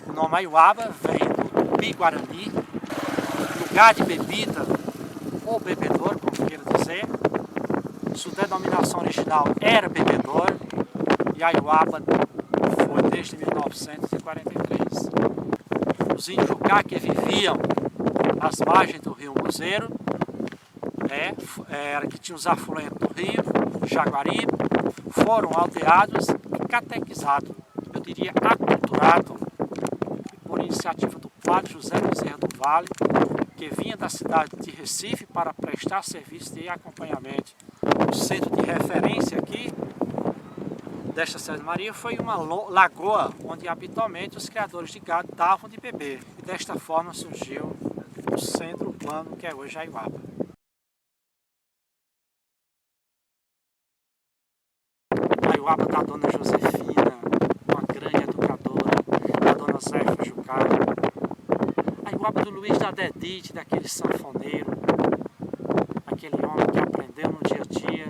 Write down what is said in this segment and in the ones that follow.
O nome Aiuaba vem do Tupi-Guarani, lugar de bebida ou bebedouro, como queira dizer. Sua denominação original era bebedouro e Aiuaba foi desde 1943. Os índios Jucá que viviam às margens do rio Muzeiro, que tinham os afluentes do rio, Jaguaribe, foram aldeados e catequizados, eu diria aculturados, por iniciativa do padre José Bezerra do Vale, que vinha da cidade de Recife para prestar serviço de acompanhamento. O centro de referência aqui desta Santa Maria foi uma lagoa onde habitualmente os criadores de gado davam de beber. E desta forma surgiu o centro urbano que é hoje Aiuaba. Aiuaba da dona Josefina, uma grande educadora, da dona Zéfia Jucá. Aiuaba do Luiz da Dedite, daquele sanfoneiro, aquele homem que aprendeu no dia a dia,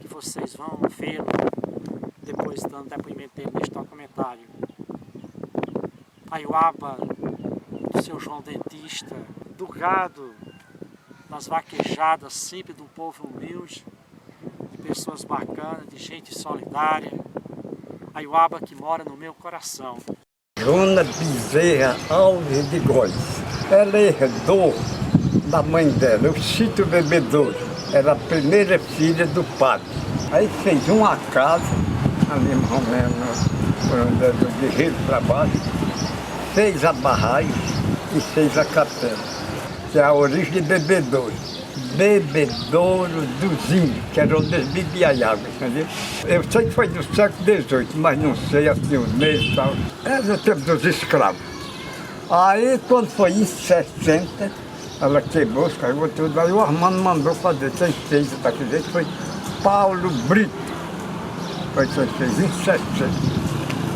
que vocês vão vê-lo depois dando depoimento dele neste documentário. Aiuaba do seu João Dentista, do gado, das vaquejadas sempre do povo humilde, de pessoas bacanas, de gente solidária. Aiuaba que mora no meu coração. Joana Bezerra Alves de Góes. Ela herdou da mãe dela, o Chito Bebedouro. Era a primeira filha do padre. Aí fez uma casa, ali mais ou menos, de rio para baixo, fez a barragem e fez a capela, que é a origem de Bebedouro. Bebedouro dos índios, que era onde eles bebiam água, entendeu? Eu sei que foi do século XVIII, mas não sei assim os meses e tal. Era do tempo dos escravos. Aí, quando foi em 60, ela quebrou, caiu tudo, aí o Armando mandou fazer. Quem fez daquele jeito foi Paulo Brito. Foi quem fez em 60.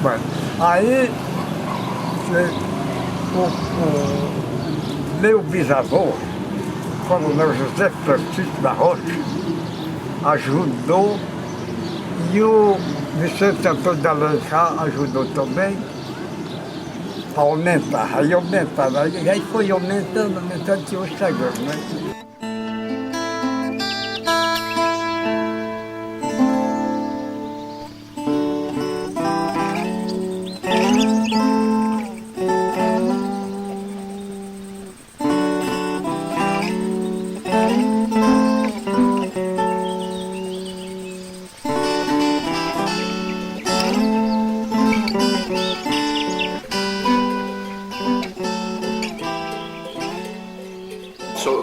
Bueno, aí, o meu bisavô, Coronel José Francisco da Rocha, ajudou, e o Vicente Antônio de Alencar ajudou também a aumentar. Aí aumentaram, aí foi aumentando, que hoje chegamos, né?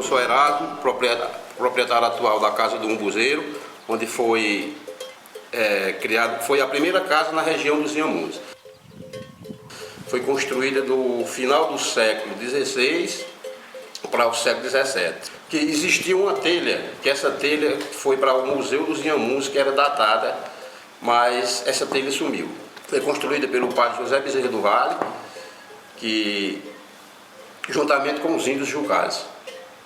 Sou Heraldo, proprietário atual da Casa do Umbuzeiro, onde foi foi a primeira casa na região dos Inhamuns. Foi construída do final do século XVI para o século XVII. Que existia uma telha, que essa telha foi para o Museu dos Inhamuns, que era datada, mas essa telha sumiu. Foi construída pelo padre José Bezerra do Vale, que juntamente com os índios jucás,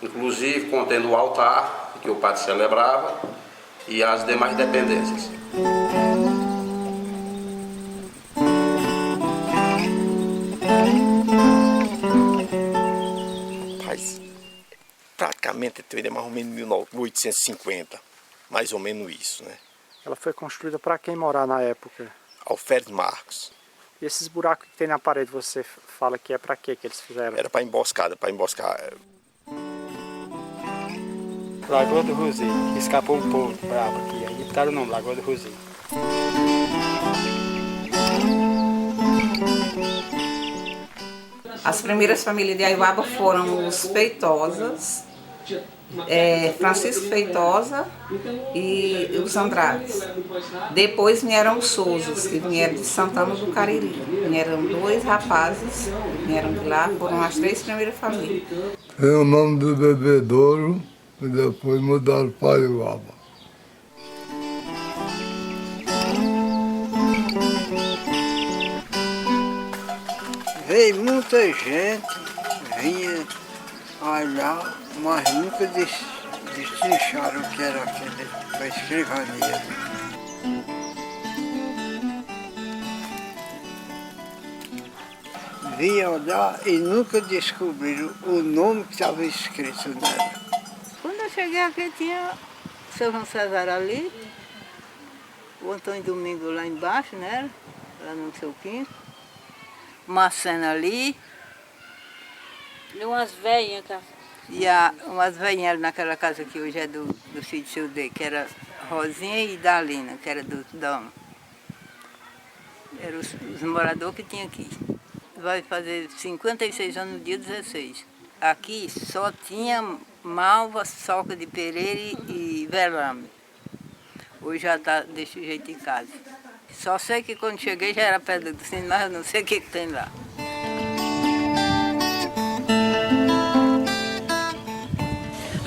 inclusive contendo o altar que o padre celebrava e as demais dependências. Rapaz, praticamente é mais ou menos 1850, mais ou menos isso, né? Ela foi construída para quem morar na época? Alferes Marcos. E esses buracos que tem na parede, você fala que é para quê que eles fizeram? Era para emboscada, para emboscar. Lagoa do Roseiro, que escapou um povo bravo aqui, aí botaram o nome, Lagoa do Roseiro. As primeiras famílias de Aiuaba foram os Feitosas, Francisco Feitosa e os Andrades. Depois vieram os Souzas, que vieram de Santana do Cariri. Vieram 2 rapazes, vieram de lá, foram as 3 primeiras famílias. Veio o nome do Bebedouro e depois mudaram para Aiuaba. Veio muita gente, vinha olhar, mas nunca destrincharam o que era aquela escrivania. vinham olhar e nunca descobriram o nome que estava escrito nela. Quando eu cheguei aqui tinha o seu João César ali, o Antônio Domingo lá embaixo, né? Lá no seu quinto. Marcena ali. E umas velhinhas, cara. E umas velhinhas ali naquela casa que hoje é do sítio seu D, que era Rosinha e Dalina, que era do dono. Eram os moradores que tinha aqui. Vai fazer 56 anos no dia 16. Aqui só tinha malva, soca de pereira e velame. Hoje já está desse jeito em casa. Só sei que quando cheguei já era pedra do sino, mas eu não sei o que tem lá.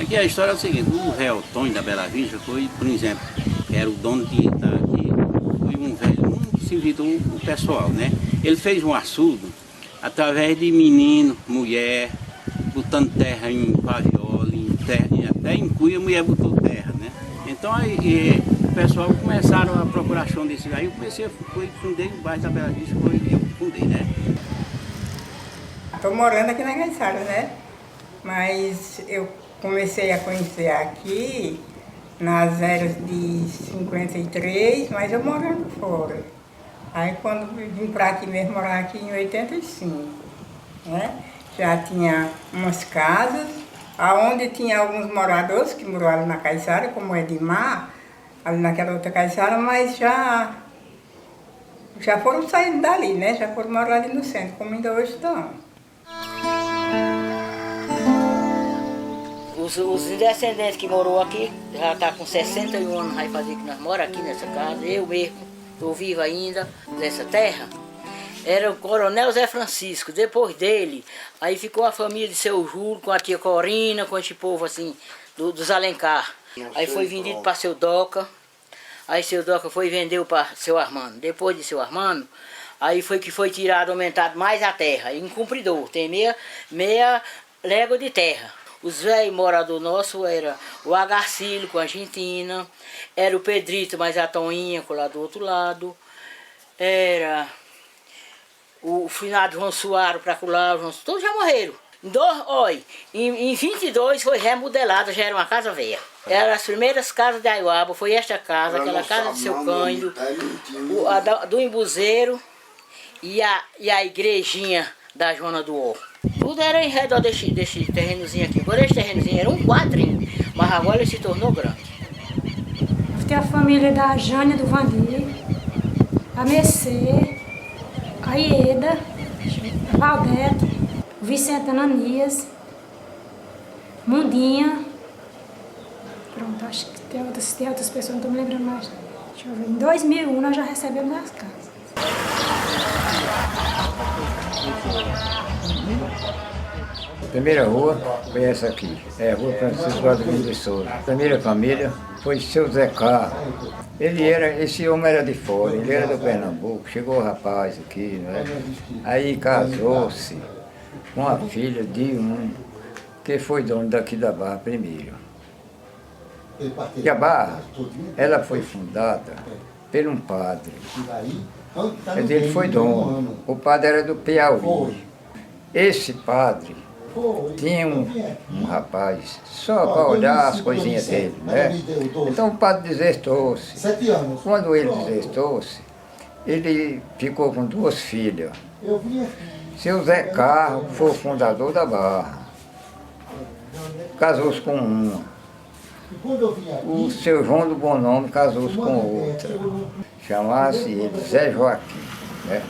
Aqui a história é o seguinte, o réu Tony da Bela Vista foi, por exemplo, que era o dono aqui, foi um velho, não se invitou o pessoal, né? Ele fez um açude através de menino, mulher, botando terra em paviola, até em cuia a mulher botou terra, né? Então aí o pessoal começaram a procurar chão desse aí, eu comecei, fundei o bairro da Bela Vista, eu fundei, né? Estou morando aqui na Caiçara, né? Mas eu comecei a conhecer aqui nas eras de 53, mas eu morando fora. Aí quando vim para aqui mesmo, morar aqui em 85, né? Já tinha umas casas, aonde tinha alguns moradores que moraram na Caiçara, como Edmar, ali naquela outra Caiçara, mas já foram saindo dali, né? Já foram morar ali no centro, como ainda hoje estão. Os descendentes que morou aqui, já está com 61 anos, vai fazer que nós moramos aqui nessa casa, eu mesmo, estou vivo ainda nessa terra. Era o coronel Zé Francisco, depois dele, aí ficou a família de seu Júlio, com a tia Corina, com esse povo assim, dos Alencar. Aí foi vendido para seu Doca, aí seu Doca foi e vendeu para seu Armando. Depois de seu Armando, aí foi que foi tirado, aumentado mais a terra, em Cumpridor, tem meia légua de terra. Os velhos moradores nossos eram o Agarcílio com a Argentina, era o Pedrito, mas a Toninha com lá do outro lado, era o finado João Soares para lá, todos já morreram. Olha, em 22 foi remodelada, já era uma casa velha. Eram as primeiras casas de Aiuaba, foi esta casa, aquela casa de seu Cândido, do Embuzeiro e a igrejinha da Joana do Ó. Tudo era em redor desse terrenozinho aqui. Agora esse terrenozinho era um quadrinho, mas agora ele se tornou grande. Tem a família da Jânia do Vandir, a Mercê, a Ieda, a Valdete, o Vicente Ananias, Mundinha. Pronto, acho que tem outras pessoas, não estou me lembrando mais. Deixa eu ver. Em 2001 nós já recebemos as casas. A primeira rua foi essa aqui, é a Rua Francisco Rodrigues de Souza. A primeira família foi seu Zé Carlos. Esse homem era de fora, ele era do Pernambuco, chegou o rapaz aqui, né? Aí casou-se com a filha de um que foi dono daqui da Barra primeiro. E a Barra, ela foi fundada por um padre. Ele foi dono, o padre era do Piauí. Esse padre tinha um rapaz só para olhar as coisinhas dele, né? Então o padre desertou-se. Quando ele desertou-se, ele ficou com duas filhas. Seu Zé Carlos foi o fundador da Barra. Casou-se com uma. O seu João do Bom Nome casou-se com outra. Chamasse ele Zé Joaquim, né?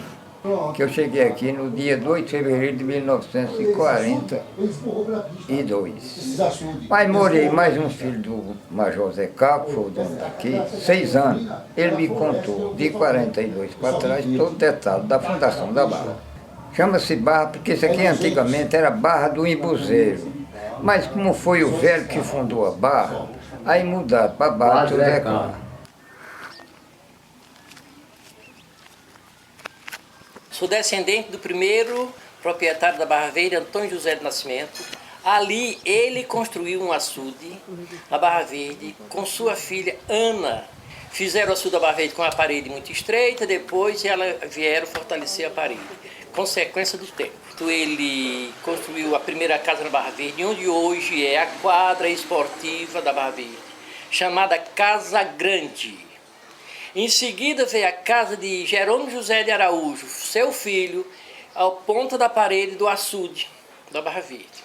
Que eu cheguei aqui no dia 2 de fevereiro de 1942. Mas morei mais um filho do Major Zé Carlos, que foi o dono daqui, 6 anos. Ele me contou, de 42 para trás, todo o detalhe da fundação da Barra. Chama-se Barra porque isso aqui antigamente era Barra do Embuzeiro. Mas como foi o velho que fundou a Barra, aí mudaram para Barra do Zé Carlos. Sou descendente do primeiro proprietário da Barra Verde, Antônio José de Nascimento. Ali ele construiu um açude na Barra Verde com sua filha Ana. Fizeram o açude da Barra Verde com uma parede muito estreita, depois vieram fortalecer a parede. consequência do tempo. Ele construiu a primeira casa na Barra Verde, onde hoje é a quadra esportiva da Barra Verde, chamada Casa Grande. Em seguida veio a casa de Jerônimo José de Araújo, seu filho, ao ponta da parede do açude da Barra Verde.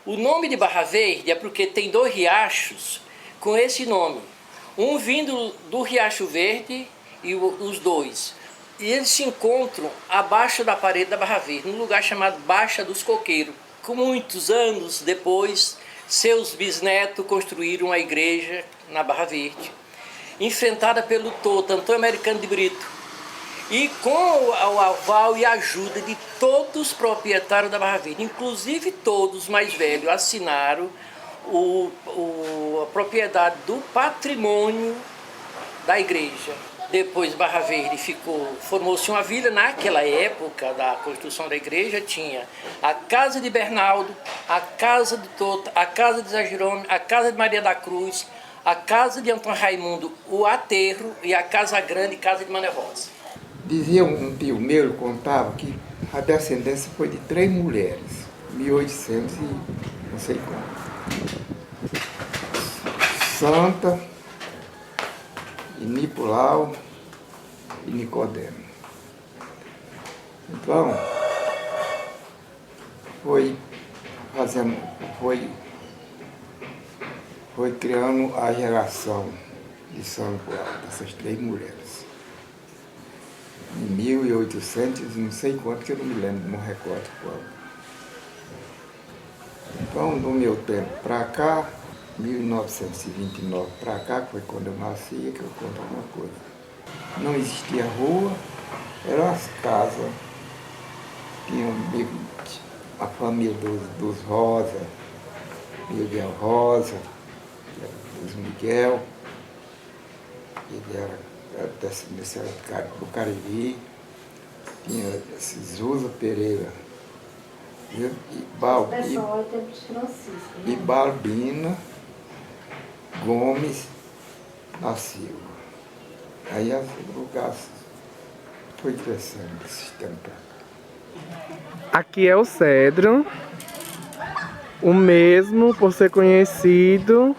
O nome de Barra Verde é porque tem 2 riachos com esse nome. Um vindo do Riacho Verde e os 2. E eles se encontram abaixo da parede da Barra Verde, num lugar chamado Baixa dos Coqueiros. Com muitos anos depois, seus bisnetos construíram a igreja na Barra Verde, enfrentada pelo Toto Antônio Americano de Brito, e com o aval e ajuda de todos os proprietários da Barra Verde, inclusive todos os mais velhos, assinaram a propriedade do patrimônio da igreja. Depois Barra Verde formou-se uma vila. Naquela época da construção da igreja tinha a casa de Bernaldo, a casa de Tota, a casa de Zé Jerônimo, a casa de Maria da Cruz, a casa de Antônio Raimundo, o aterro, e a casa grande, casa de Mané Rosa. Dizia um tio meu, ele contava que a descendência foi de 3 mulheres, 1800 e não sei quanto. Santa, e Nicolau e Nicodemo. Então, foi criando a geração de São Nicolau, dessas 3 mulheres. Em 1800, não sei quanto, que eu não me lembro, não recordo qual. Então, do meu tempo para cá, 1929 para cá, que foi quando eu nasci, que eu conto alguma coisa. Não existia rua, eram as casas. Tinha a família dos Rosa, Miguel Rosa, dos Miguel, ele era do Cariri, tinha Zusa Pereira, e Balbina Gomes da Silva. Aí o lugar foi crescendo desse tempo pra cá. Aqui é o cedro, o mesmo por ser conhecido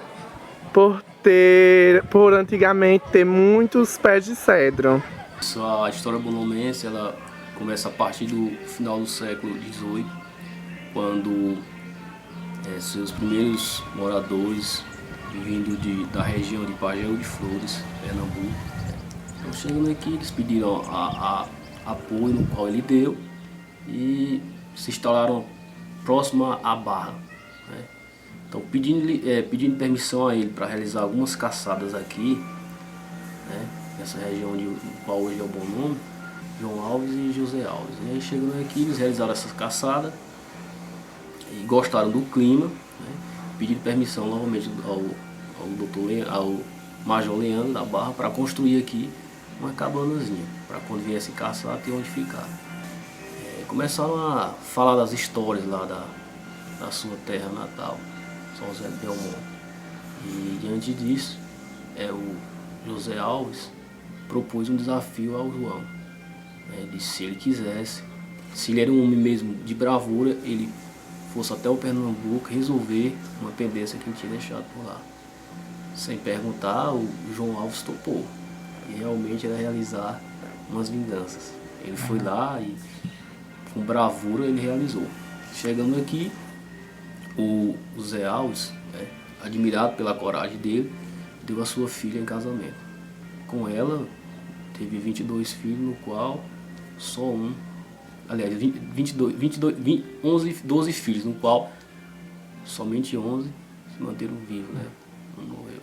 por antigamente ter muitos pés de cedro. A história bonomense, ela começa a partir do final do século XVIII, quando seus primeiros moradores, vindo da região de Pageu de Flores, Pernambuco, então, chegando aqui, eles pediram apoio, no qual ele deu, e se instalaram próximo à Barra, né? Então, pedindo permissão a ele para realizar algumas caçadas aqui, né, nessa região no qual hoje é o Bom Nome, João Alves e José Alves. E aí, chegando aqui, eles realizaram essas caçadas e gostaram do clima, né, pedindo permissão novamente ao Major Leandro da Barra para construir aqui uma cabanazinha, para quando viesse caçar ter onde ficar. Começaram a falar das histórias lá da sua terra natal, São José de Belmonte. E diante disso, o José Alves propôs um desafio ao João, né, de se ele quisesse, se ele era um homem mesmo de bravura, ele fosse até o Pernambuco resolver uma pendência que ele tinha deixado por lá. Sem perguntar, o João Alves topou. E realmente era realizar umas vinganças. Ele foi lá e com bravura ele realizou. Chegando aqui, o Zé Alves, né, admirado pela coragem dele, deu a sua filha em casamento. Com ela, teve 22 filhos, no qual só um, aliás, 12 filhos, no qual somente 11 se manteram vivos, né? Não morreu.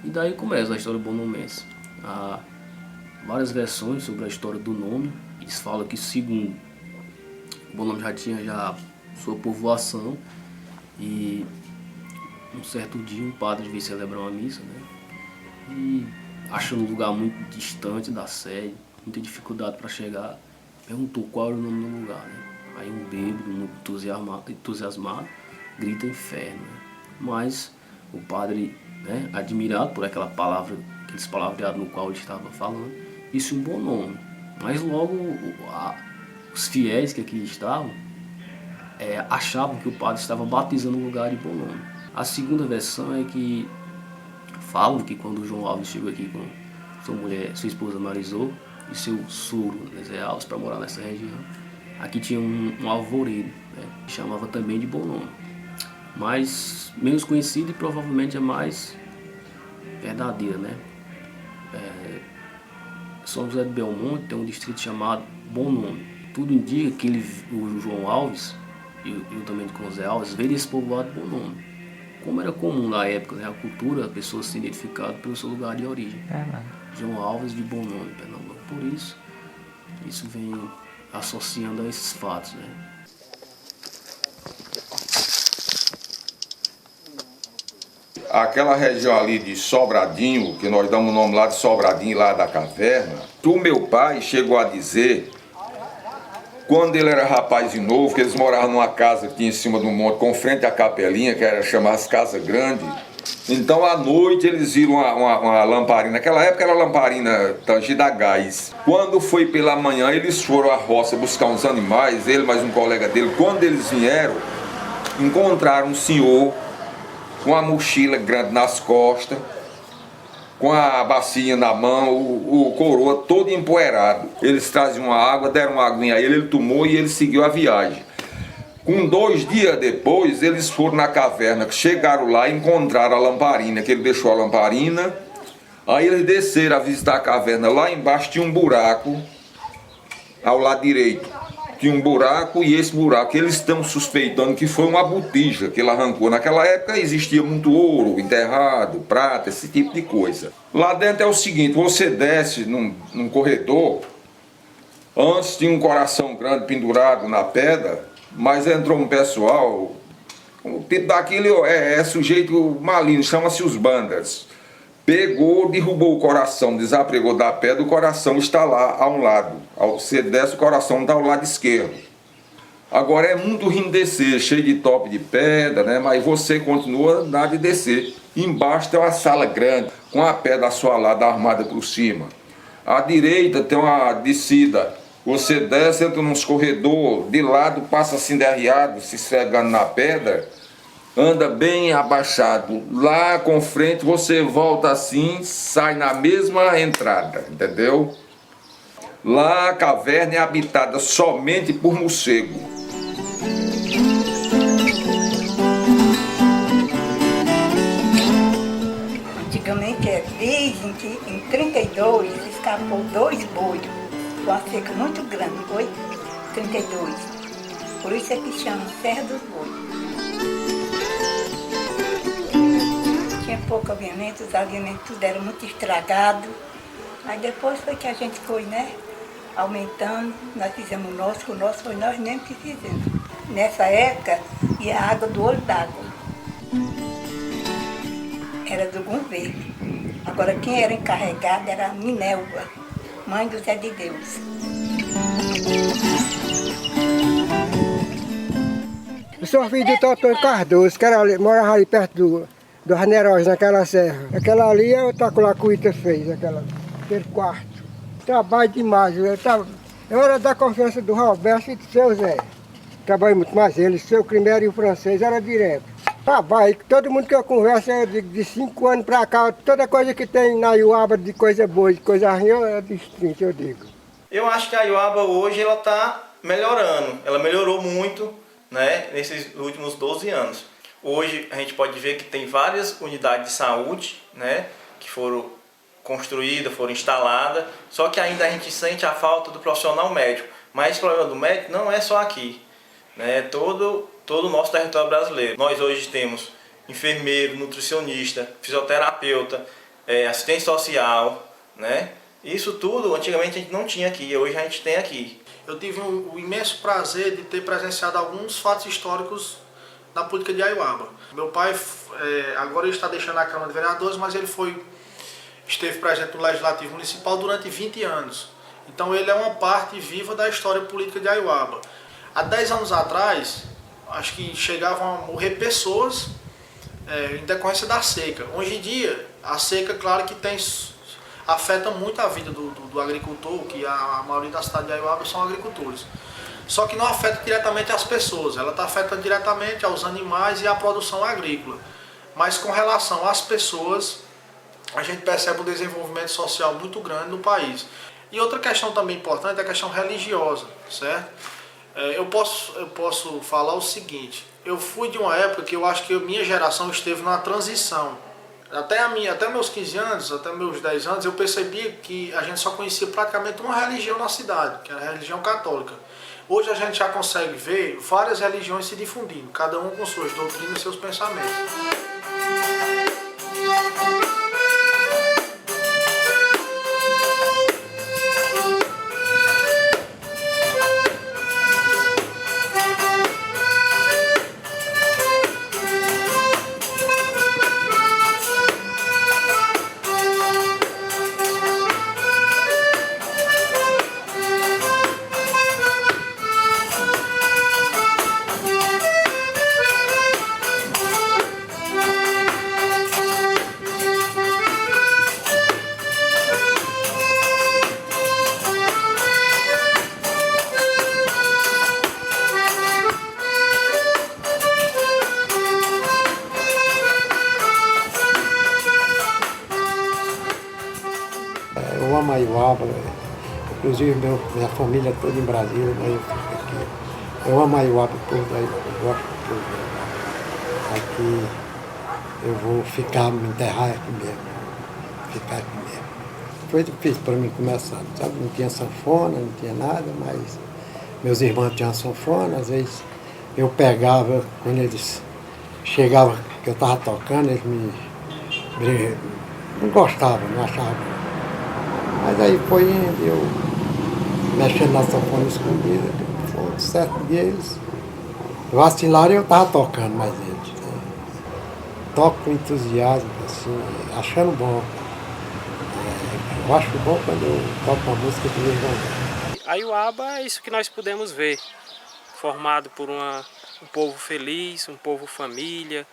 E daí começa a história bonomense. Há várias versões sobre a história do nome. Eles falam que, segundo, o Bonome já tinha sua povoação, e um certo dia um padre veio celebrar uma missa, né? E achando um lugar muito distante da sede, muita dificuldade para chegar, perguntou qual era o nome do lugar, né? Aí um bêbado, muito entusiasmado, grita inferno, né? Mas o padre, né, admirado por aquelas palavreadas no qual ele estava falando, disse um bom nome. Mas logo o os fiéis que aqui estavam achavam que o padre estava batizando o lugar de bom nome. A segunda versão é que falam que quando o João Alves chegou aqui com sua esposa Marisol e seu sogro Zé Alves para morar nessa região, aqui tinha um alvoredo, né, que chamava também de bom nome, mas menos conhecido e provavelmente é mais verdadeira, né? São José de Belmonte tem um distrito chamado Bom Nome. Tudo indica que o João Alves e juntamente com o Zé Alves veio desse povoado Bom Nome. Como era comum na época, né, a cultura, a pessoa se identificava pelo seu lugar de origem. João Alves de Bom Nome, Pernambuco. Por isso vem associando a esses fatos, né? Aquela região ali de Sobradinho, que nós damos o nome lá de Sobradinho, lá da caverna, o meu pai chegou a dizer, quando ele era rapaz de novo, que eles moravam numa casa que tinha em cima do monte, com frente à capelinha, que era chamada Casa Grande. Então à noite eles viram uma lamparina, naquela época era lamparina tangida a gás. Quando foi pela manhã, eles foram à roça buscar uns animais, ele mais um colega dele. Quando eles vieram, encontraram um senhor com a mochila grande nas costas, com a bacia na mão, o coroa todo empoeirado. Eles traziam uma água, deram uma aguinha a ele tomou e ele seguiu a viagem. Com 2 dias depois, eles foram na caverna, chegaram lá e encontraram a lamparina, que ele deixou a lamparina. Aí eles desceram a visitar a caverna. Lá embaixo tinha um buraco, ao lado direito. Tinha um buraco e esse buraco eles estão suspeitando que foi uma botija que ele arrancou. Naquela época existia muito ouro enterrado, prata, esse tipo de coisa. Lá dentro é o seguinte, você desce num corredor, antes tinha um coração grande pendurado na pedra, mas entrou um pessoal, o tipo daquele é sujeito maligno, chama-se os bandas. Pegou, derrubou o coração, desapregou da pedra, o coração está lá a um lado. Você desce, o coração está ao lado esquerdo. Agora é muito ruim descer, cheio de tope de pedra, né? Mas você continua a andar de descer. Embaixo tem uma sala grande, com a pedra assoalada armada por cima. À direita tem uma descida. Você desce, entra nos corredores, de lado passa assim derriado, se esfregando na pedra. Anda bem abaixado, lá com frente você volta assim, sai na mesma entrada, entendeu? Lá a caverna é habitada somente por morcego. Antigamente dizem que em 32 escapou 2 bois, uma seca muito grande, foi 32. Por isso é que chama Serra dos Bois. Tinha pouco alimento, os alimentos tudo era muito estragado. Aí depois foi que a gente foi, né, aumentando, nós fizemos o nosso foi nós mesmos que fizemos. Nessa época ia a água do olho d'água. Era do governo. Agora quem era encarregada era a Minelva, mãe do Zé de Deus. Eu sou filho do Antônio Cardoso, que morava ali perto do Raneróis, naquela serra. Aquela ali é o Taculacuita fez, aquele quarto. Trabalho demais. Eu era da confiança do Roberto e do seu Zé. Trabalhei muito mais ele, seu primeiro e o francês, era direto. Trabalho, todo mundo que eu converso, eu digo, de 5 anos pra cá, toda coisa que tem na Iuaba de coisa boa, de coisa ruim, é distinto, eu digo. Eu acho que a Iuaba hoje ela está melhorando, ela melhorou muito, né, nesses últimos 12 anos. Hoje a gente pode ver que tem várias unidades de saúde, né, que foram construídas, foram instaladas, só que ainda a gente sente a falta do profissional médico. Mas esse problema do médico não é só aqui, né, todo o nosso território brasileiro. Nós hoje temos enfermeiro, nutricionista, fisioterapeuta, assistente social, né? Isso tudo antigamente a gente não tinha aqui, hoje a gente tem aqui. Eu tive o imenso prazer de ter presenciado alguns fatos históricos da política de Iuaba. Meu pai agora ele está deixando a Câmara de Vereadores, mas ele esteve presente no Legislativo Municipal durante 20 anos. Então ele é uma parte viva da história política de Iuaba. Há 10 anos atrás, acho que chegavam a morrer pessoas em decorrência da seca. Hoje em dia, a seca, claro que afeta muito a vida do agricultor, que a maioria da cidade de Iuaba são agricultores. só que não afeta diretamente as pessoas, ela está afetando diretamente aos animais e à produção agrícola. Mas com relação às pessoas, a gente percebe um desenvolvimento social muito grande no país. E outra questão também importante é a questão religiosa, certo? Eu posso falar o seguinte, eu fui de uma época que eu acho que a minha geração esteve numa transição. Até meus 15 anos, até meus 10 anos, eu percebi que a gente só conhecia praticamente uma religião na cidade, que era a religião católica. Hoje a gente já consegue ver várias religiões se difundindo, cada um com suas doutrinas e seus pensamentos. Eu amo Aiuaba, inclusive minha família toda em Brasília, mas eu fico aqui. Eu amo Aiuaba, eu gosto de tudo. Aqui eu vou ficar, me enterrar aqui mesmo. Ficar aqui mesmo. Foi difícil para mim começar, sabe? Não tinha sanfona, não tinha nada, mas meus irmãos tinham sanfona, às vezes eu pegava, quando eles chegavam, que eu estava tocando, eles não gostavam, não achavam. Mas aí foi indo, eu mexendo na sanfona escondida, um certo dia eles vacilaram e eu estava tocando mais eles. Né? Toco com entusiasmo, assim, achando bom. Eu acho bom quando eu toco uma música que eles vão. Aiuaba é isso que nós podemos ver, formado por um povo feliz, um povo família,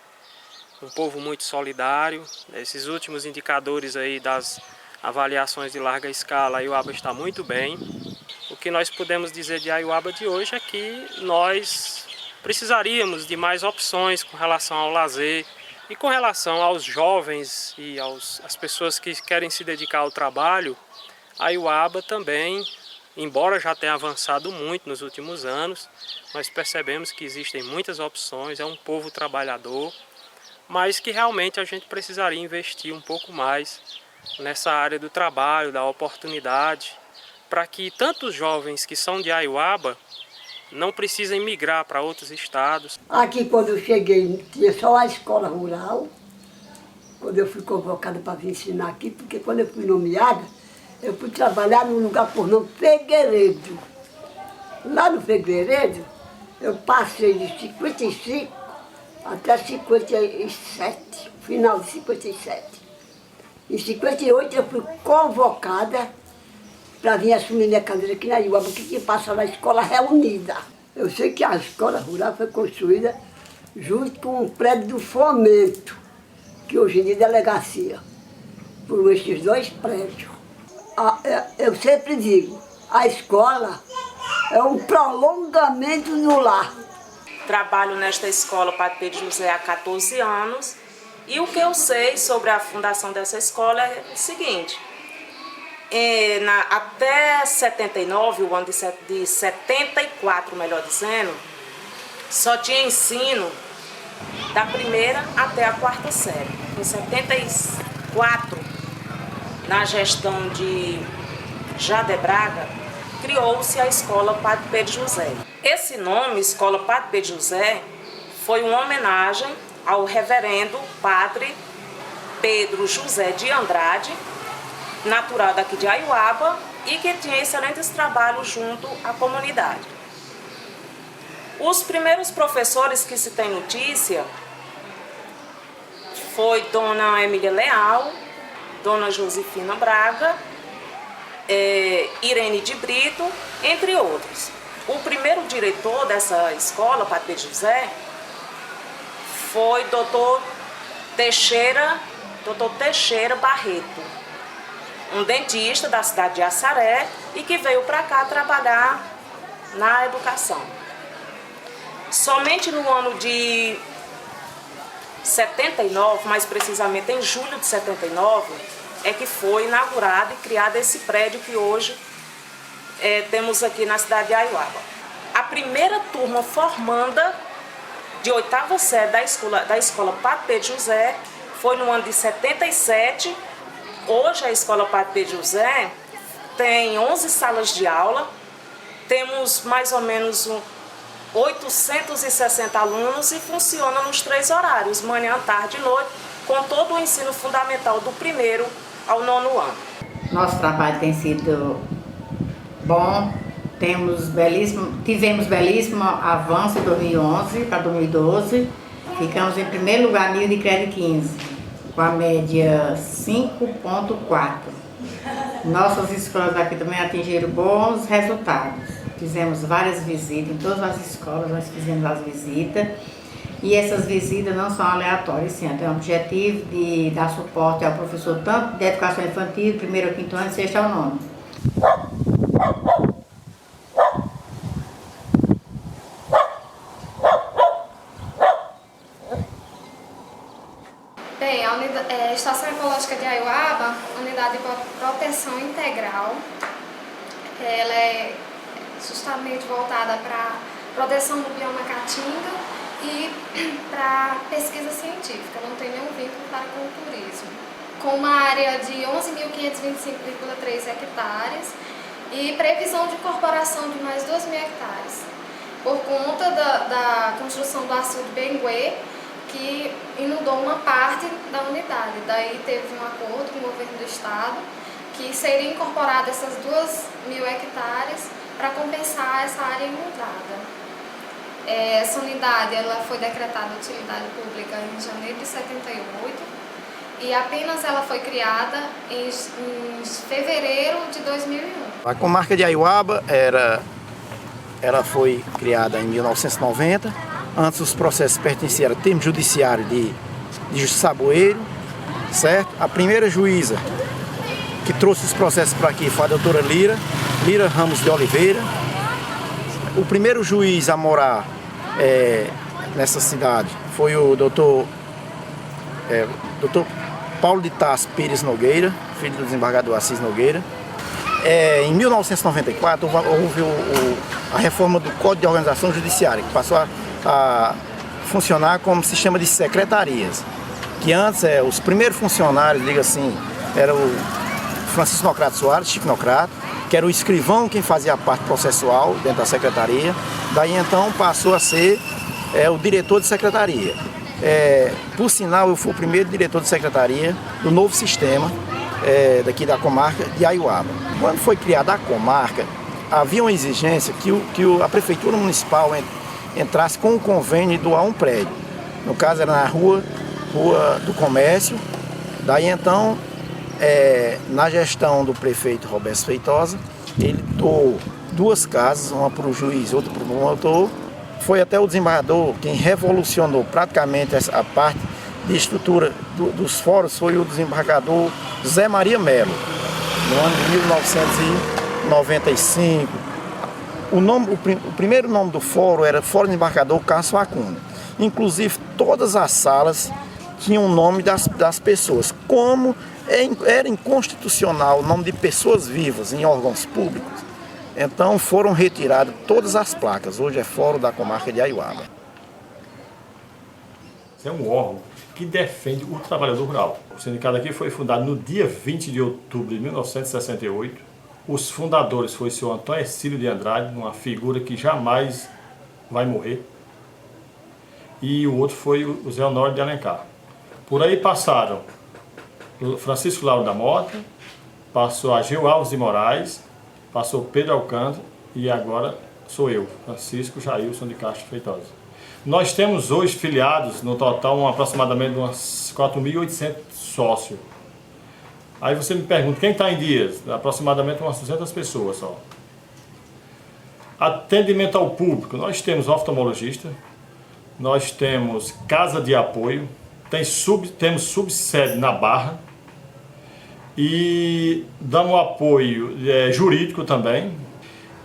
um povo muito solidário. Esses últimos indicadores aí das avaliações de larga escala, Aiuaba está muito bem. O que nós podemos dizer de Aiuaba de hoje é que nós precisaríamos de mais opções com relação ao lazer e com relação aos jovens e às pessoas que querem se dedicar ao trabalho. Aiuaba também, embora já tenha avançado muito nos últimos anos, nós percebemos que existem muitas opções, é um povo trabalhador, mas que realmente a gente precisaria investir um pouco mais nessa área do trabalho, da oportunidade, para que tantos jovens que são de Aiuaba não precisem migrar para outros estados. Aqui, quando eu cheguei, tinha só a escola rural, quando eu fui convocada para vir ensinar aqui, porque quando eu fui nomeada, eu fui trabalhar num lugar por nome Figueiredo. Lá no Figueiredo, eu passei de 55 até 57, final de 57. Em 58 eu fui convocada para vir assumir minha cadeira aqui na Aiuaba, porque tinha passado na escola reunida. Eu sei que a escola rural foi construída junto com o prédio do Fomento, que hoje em dia é delegacia, por esses dois prédios. Eu sempre digo, a escola é um prolongamento no lar. Trabalho nesta escola Padre Pedro José há 14 anos. E o que eu sei sobre a fundação dessa escola é o seguinte, até 79, o ano de 74, melhor dizendo, só tinha ensino da primeira até a quarta série. Em 74, na gestão de Jade Braga, criou-se a Escola Padre Pedro José. Esse nome, Escola Padre Pedro José, foi uma homenagem ao reverendo Padre Pedro José de Andrade, natural daqui de Aiuaba, e que tinha excelentes trabalhos junto à comunidade. Os primeiros professores que se tem notícia foi Dona Emília Leal, Dona Josefina Braga, Irene de Brito, entre outros. O primeiro diretor dessa escola, Padre Pedro José, foi Dr. Teixeira Barreto, um dentista da cidade de Assaré e que veio para cá trabalhar na educação. Somente no ano de 79, mais precisamente em julho de 79, é que foi inaugurado e criado esse prédio que hoje temos aqui na cidade de Aiuaba. A primeira turma formanda de 8ª série da escola Padre Pedro José foi no ano de 77. Hoje a escola Padre Pedro José tem 11 salas de aula, temos mais ou menos 860 alunos e funciona nos 3 horários, manhã, tarde e noite, com todo o ensino fundamental do 1º ao 9º ano. Nosso trabalho tem sido bom, tivemos belíssimo avanço em 2011 para 2012, ficamos em primeiro lugar nível de crédito 15, com a média 5,4. Nossas escolas aqui também atingiram bons resultados. Fizemos várias visitas, em todas as escolas nós fizemos as visitas. E essas visitas não são aleatórias, sim, tem o objetivo de dar suporte ao professor tanto de educação infantil, 1º ao 5º ano, 6º ao 9º. Bem, a Estação Ecológica de Aiuaba, unidade de proteção integral, ela é justamente voltada para proteção do bioma caatinga e para pesquisa científica, não tem nenhum vínculo para com o turismo. Com uma área de 11.525,3 hectares e previsão de incorporação de mais 2.000 hectares, por conta da construção do açude Benguê, que inundou uma parte da unidade. Daí teve um acordo com o governo do estado que seria incorporada essas 2.000 hectares para compensar essa área inundada. Essa unidade ela foi decretada de utilidade pública em janeiro de 78 e apenas ela foi criada em fevereiro de 2001. A comarca de Aiuaba ela foi criada em 1990. Antes os processos pertenciam ao termo judiciário de Saboeiro, certo? A primeira juíza que trouxe os processos para aqui foi a doutora Lira Ramos de Oliveira. O primeiro juiz a morar nessa cidade foi o doutor Paulo de Tarso Pires Nogueira, filho do desembargador Assis Nogueira. Em 1994 houve a reforma do Código de Organização Judiciária, que passou a funcionar como se chama de secretarias, que antes os primeiros funcionários, diga assim, era o Francisco Nocrato Soares, Chico Nocrato, que era o escrivão quem fazia a parte processual dentro da secretaria. Daí então passou a ser o diretor de secretaria. Por sinal, eu fui o primeiro diretor de secretaria do novo sistema daqui da comarca de Aiuaba. Quando foi criada a comarca, havia uma exigência que a prefeitura municipal entrasse com um convênio e doar um prédio. No caso era na rua do Comércio. Daí então, na gestão do prefeito Roberto Feitosa, ele doou 2 casas, uma para o juiz, outra para o promotor. Foi até o desembargador quem revolucionou praticamente a parte de estrutura dos fóruns, foi o desembargador Zé Maria Melo, no ano de 1995. O primeiro nome do fórum era Fórum Desembargador Cássio Facunda. Inclusive, todas as salas tinham o nome das pessoas. Como era inconstitucional o nome de pessoas vivas em órgãos públicos, então foram retiradas todas as placas. Hoje é Fórum da Comarca de Aiuaba. É um órgão que defende o trabalhador rural. O sindicato aqui foi fundado no dia 20 de outubro de 1968. Os fundadores foi o senhor Antônio Ercílio de Andrade, uma figura que jamais vai morrer. E o outro foi o Zé Honório de Alencar. Por aí passaram Francisco Lauro da Mota, passou a Gil Alves de Moraes, passou Pedro Alcântara e agora sou eu, Francisco Jailson de Castro Feitosa. Nós temos hoje filiados, no total, aproximadamente umas 4.800 sócios. Aí você me pergunta, quem está em dias? Aproximadamente umas 200 pessoas só. Atendimento ao público, nós temos oftalmologista, nós temos casa de apoio, temos subsede na Barra e damos apoio jurídico também.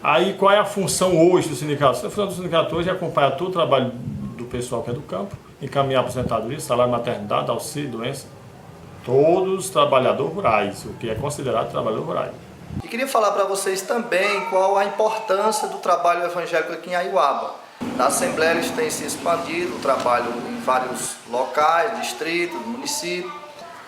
Aí qual é a função hoje do sindicato? A função do sindicato hoje é acompanhar todo o trabalho do pessoal que é do campo, encaminhar a aposentadoria, salário, maternidade, auxílio, doença, todos os trabalhadores rurais, o que é considerado trabalhador rural. E queria falar para vocês também qual a importância do trabalho evangélico aqui em Aiuaba. Na Assembleia eles têm se expandido, o trabalho em vários locais, distritos, municípios,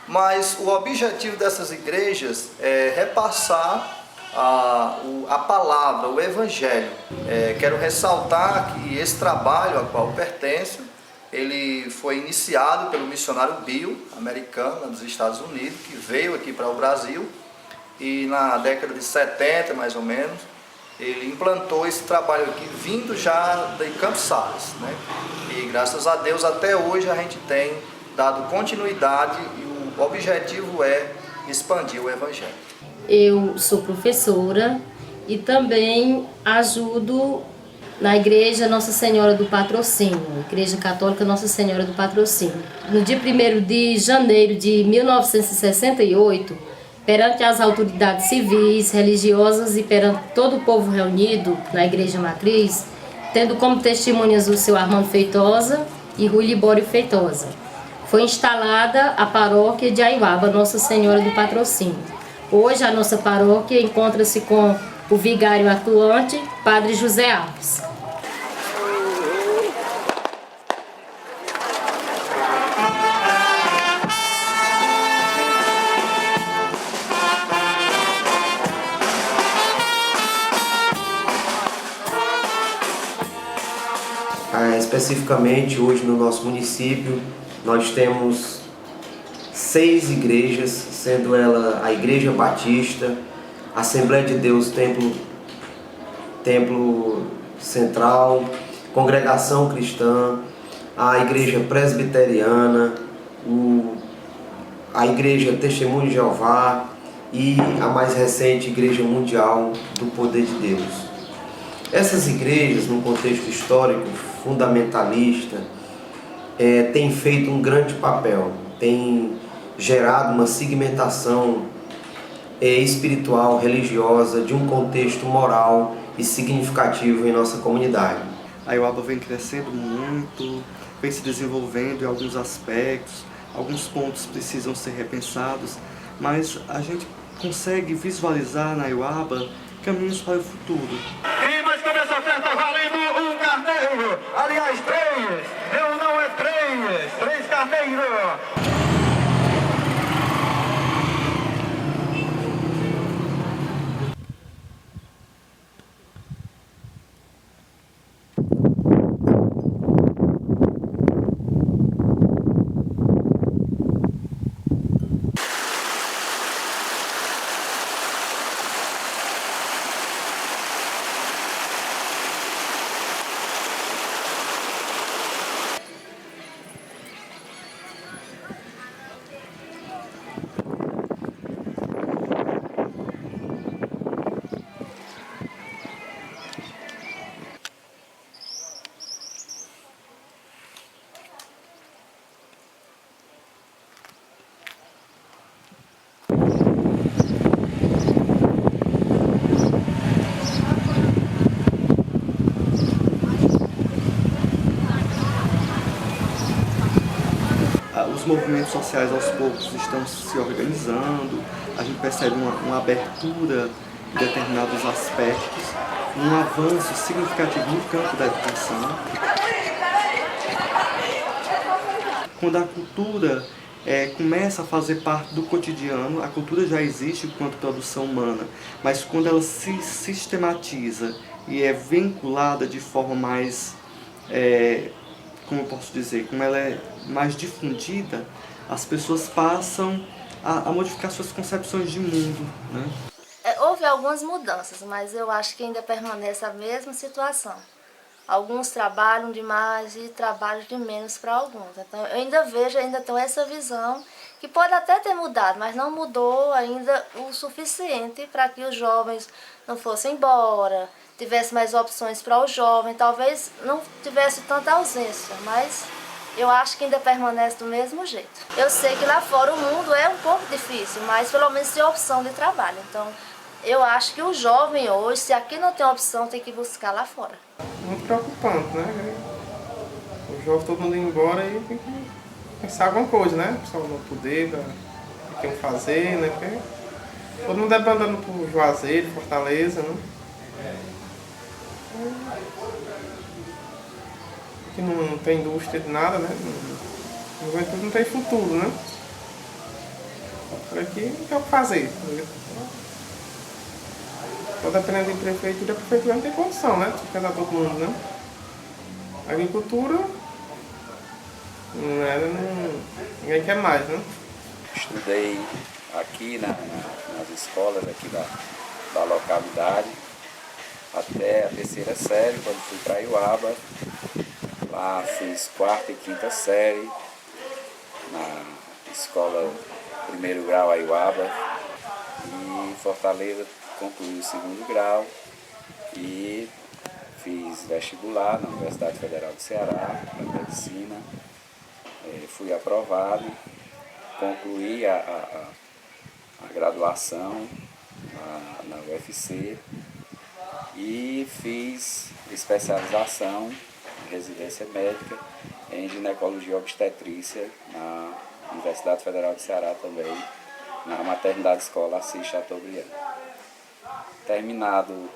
mas o objetivo dessas igrejas é repassar a palavra, o evangelho. Quero ressaltar que esse trabalho a qual pertenço, ele foi iniciado pelo missionário Bill, americano, dos Estados Unidos, que veio aqui para o Brasil e na década de 70, mais ou menos, ele implantou esse trabalho aqui, vindo já de Campos Sales, né? E graças a Deus até hoje a gente tem dado continuidade e o objetivo é expandir o evangelho. Eu sou professora e também ajudo na Igreja Nossa Senhora do Patrocínio, Igreja Católica Nossa Senhora do Patrocínio. No dia 1º de janeiro de 1968, perante as autoridades civis, religiosas e perante todo o povo reunido na Igreja Matriz, tendo como testemunhas o seu Armando Feitosa e Rui Libório Feitosa, foi instalada a paróquia de Aiuaba, Nossa Senhora do Patrocínio. Hoje a nossa paróquia encontra-se com o vigário atuante, Padre José Alves. Especificamente hoje no nosso município nós temos 6 igrejas, sendo ela a Igreja Batista, Assembleia de Deus Templo Central, Congregação Cristã, a Igreja Presbiteriana, a Igreja Testemunho de Jeová e a mais recente Igreja Mundial do Poder de Deus. Essas igrejas, no contexto histórico fundamentalista, têm feito um grande papel, têm gerado uma segmentação espiritual, religiosa, de um contexto moral e significativo em nossa comunidade. A Aiuaba vem crescendo muito, vem se desenvolvendo em alguns aspectos, alguns pontos precisam ser repensados, mas a gente consegue visualizar na Aiuaba caminhos para o futuro. E mais começa a festa valendo um carneiro, aliás 3, eu não é 3 carneiros. Os movimentos sociais aos poucos estão se organizando, a gente percebe uma abertura em determinados aspectos, um avanço significativo no campo da educação. Quando a cultura começa a fazer parte do cotidiano, a cultura já existe enquanto produção humana, mas quando ela se sistematiza e é vinculada de forma mais, como eu posso dizer, como ela é mais difundida, as pessoas passam a modificar suas concepções de mundo, né? Houve algumas mudanças, mas eu acho que ainda permanece a mesma situação. Alguns trabalham demais e trabalham de menos para alguns. Então, eu ainda vejo, ainda tenho essa visão, que pode até ter mudado, mas não mudou ainda o suficiente para que os jovens não fossem embora, tivesse mais opções para o jovem, talvez não tivesse tanta ausência, mas eu acho que ainda permanece do mesmo jeito. Eu sei que lá fora o mundo é um pouco difícil, mas pelo menos tem opção de trabalho. Então, Eu acho que o jovem hoje, se aqui não tem opção, tem que buscar lá fora. Muito preocupante, né? O jovem todo mundo indo embora e tem que pensar alguma coisa, né? O pessoal não poder, o que fazer, né? Porque todo mundo deve andando por Juazeiro, Fortaleza, né? Que não tem indústria de nada, né? A juventude não tem futuro, né? Por aqui não tem o que fazer. Só dependendo de prefeitura, a prefeitura não tem condição, né? De casar todo mundo, né? A agricultura, ninguém quer mais, né? Estudei aqui nas escolas aqui da localidade até a 3ª série, quando fui para Aiuaba. Lá fiz 4ª e 5ª série na escola 1º grau Aiuaba, e em Fortaleza concluí o 2º grau e fiz vestibular na Universidade Federal do Ceará para medicina. Fui aprovado, concluí a graduação na UFC e fiz especialização em residência médica em ginecologia e obstetrícia na Universidade Federal do Ceará também, na maternidade escola Assis Chateaubriand.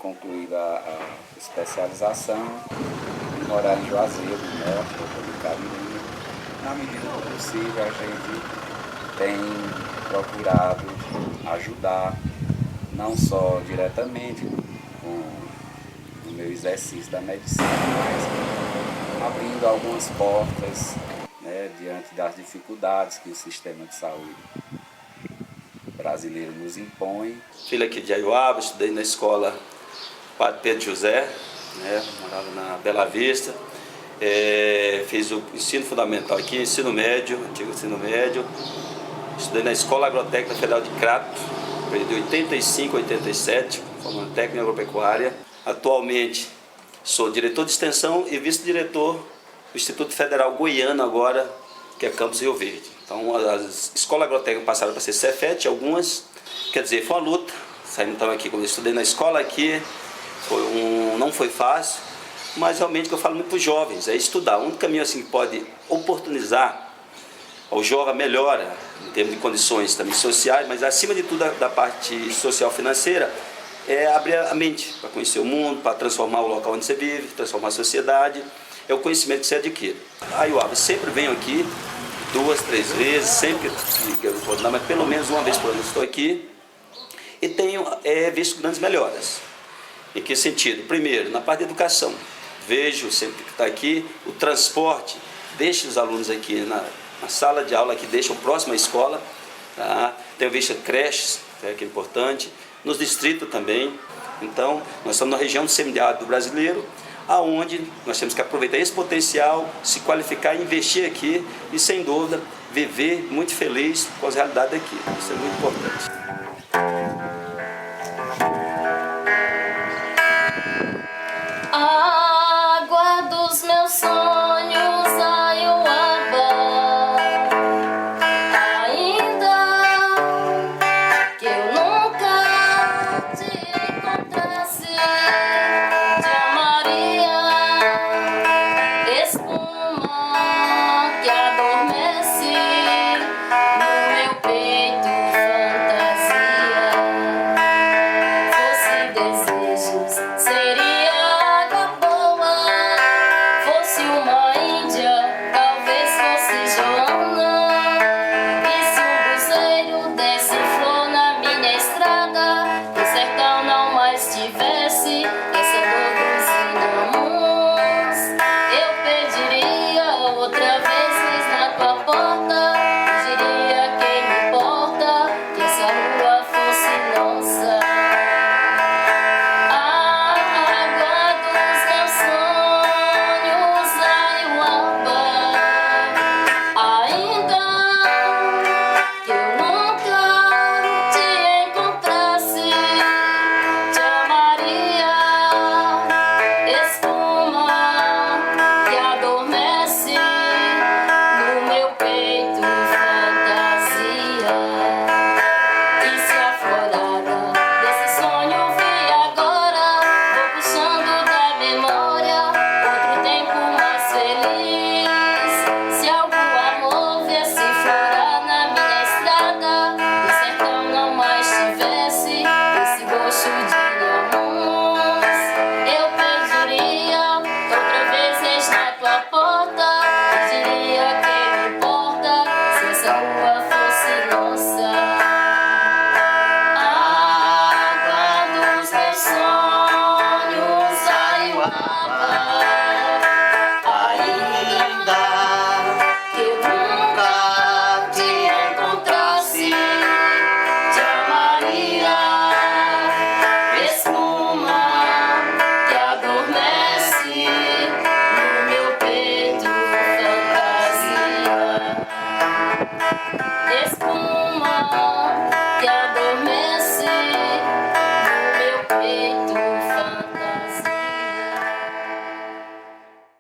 Concluída a especialização, vim morar em Juazeiro do Norte, do Cariri. Na medida do possível, a gente tem procurado ajudar, não só diretamente com o meu exercício da medicina, mas abrindo algumas portas, né, diante das dificuldades que o sistema de saúde brasileiro nos impõe. Filho aqui de Aiuaba, estudei na escola Padre Pedro José, né, morava na Bela Vista. Fiz o ensino fundamental aqui, ensino médio, antigo ensino médio. Estudei na Escola Agrotécnica Federal de Crato, de 85 a 87, formando técnica agropecuária. Atualmente sou diretor de extensão e vice-diretor do Instituto Federal Goiano agora, que é Campos Rio Verde. Então as escolas agrotécnicas passaram para ser Cefet, algumas, quer dizer, foi uma luta. Saímos então aqui, quando eu estudei na escola aqui, não foi fácil, mas realmente o que eu falo muito para os jovens é estudar. O único caminho assim que pode oportunizar ao jovem a melhora em termos de condições também sociais, mas acima de tudo da parte social financeira, é abrir a mente para conhecer o mundo, para transformar o local onde você vive, transformar a sociedade. É o conhecimento que você adquire. A Aiuaba, sempre venho aqui 2, 3 vezes, sempre que eu não posso dar, mas pelo menos uma vez por ano estou aqui e tenho visto grandes melhoras. Em que sentido? Primeiro, na parte da educação. Vejo sempre que está aqui o transporte, deixa os alunos aqui na sala de aula, que deixam próximo à escola. Tá? Tenho visto creches, que é importante, nos distritos também. Então, nós estamos na região do semiárido brasileiro, aonde nós temos que aproveitar esse potencial, se qualificar, investir aqui e, sem dúvida, viver muito feliz com as realidades aqui. Isso é muito importante. A água dos meus sonhos, Aiuaba, ainda que eu nunca te encontrasse, te amaria, espuma que adormece no meu peito, fantasia. Ainda que eu nunca te encontrasse, te amaria. Espuma que adormece no meu peito, fantasia. Espuma que adormece no meu peito.